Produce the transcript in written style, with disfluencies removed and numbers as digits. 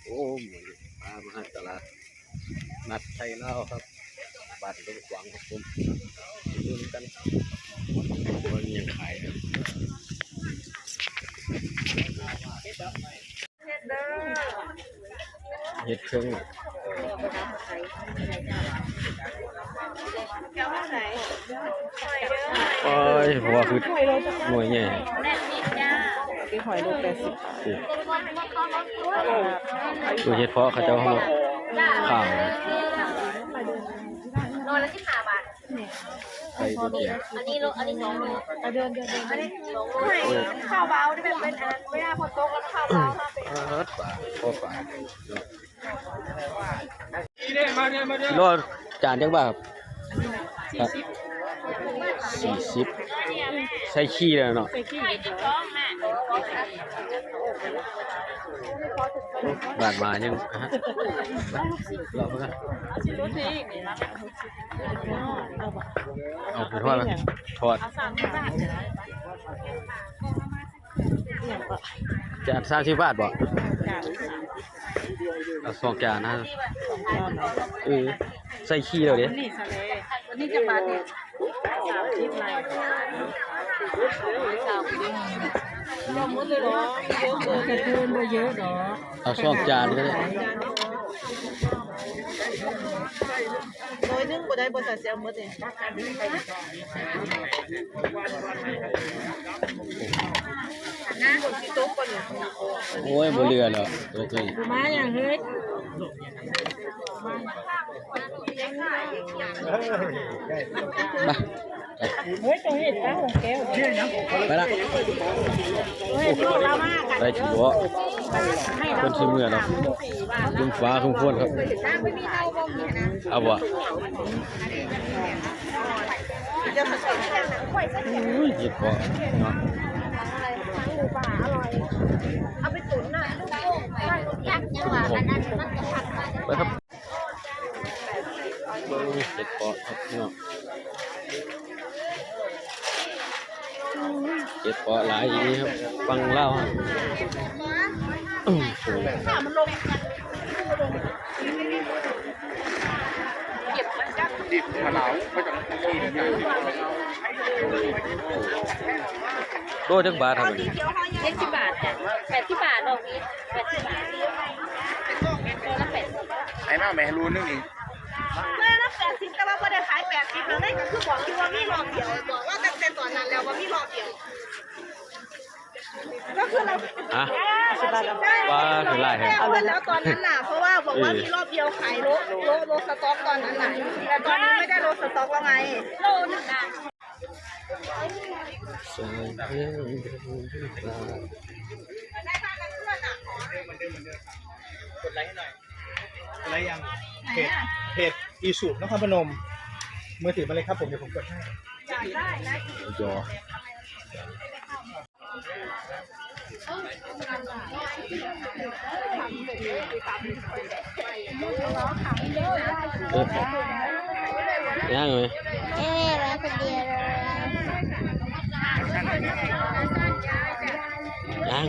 โอ้ยมาหาตลาดนัดไทยลาวครับบ้านดงขวางครับผมดูกันว่ามียังขายครับเห็ดเครื่องโอ้ยเพราะว่าคือหน่วยใหญ่ที่หอยโล80 บาทดูเห็ดเพาะเขาเจ้าเขาข่าวโลละ15 บาทใส่ตัวเดียวอันนี้2 โลเดินอันนี้2 โลข้าวเบาที่แบบเป็นอันไม่ได้พอโต๊ะแล้วข้าวเบาป่าพ่อป่ากิโลจานจังบ่าครับ40ใส่ขี้แล้วเนาะบาดมายังเราเพื่อนเอาไปทอดมั้ยทอดจาน30 บาทบ่เอา2 จานนะใส่ขี้แล้วเด้วันนี้จะบาทเนี่ย30ไรเราหมดเลยเหรอเยอะเกินกระเทินบ่เยอะหรอเอา2 จานก็ได้น้อยนึงบ่ได้บ่ใส่เสียหมดนี่โอ้ยบ่เหลือแล้วตัวนี้มาอย่างเฮ้ยมาเฮ้ยตัวเห็ดป้าของแก้วไปละเฮ้ยพวกเรามากกันไปถึงบ่คนชื่อเมื่อเนาะลุงฟ้าคุ้มควรครับเอาบ่เห็ดเพาะเนาะเอาไปตุ๋นน่ะลูกโป่งยักษ์ยังว่าอันนั้นมันจะผัดไปครับเห็ดเพาะครับเนาะเห็ดเพาะหลายอย่างนี้ครับฟังเล่าครับมันลงเก็บมันจักดิบมะนาวไม่ต้องกินอย่างนี้โลจังบาทครับ70 บาทจ้ะ80 บาทดอกนี้80 บาทโลละ80ไอ้มาแม่รู้นึงนี่เมื่อละ80แต่ว่าบ่ได้ขาย80แล้วนั่นก็คือบอกอยู่ว่ามีรอบเดียวบอกว่าตั้งแต่ตอนนั้นแล้วว่ามีรอบเดียวก็คือเราว่าคือไรครับเอาแล้วตอนนั้นน่ะเพราะว่าบอกว่ามีรอบเดียวขายโลสต็อกตอนนั้นน่ะแต่ตอนนี้ไม่ได้โลสต็อกแล้วไงโลนึงน่ะกดไลค์ให้หน่อยกดไลค์ยังเพจอีสูบนครพนมมือถือมาเลยครับผมเดี๋ยวผมกดให้จอยังไงแล้วคนเดียวยัง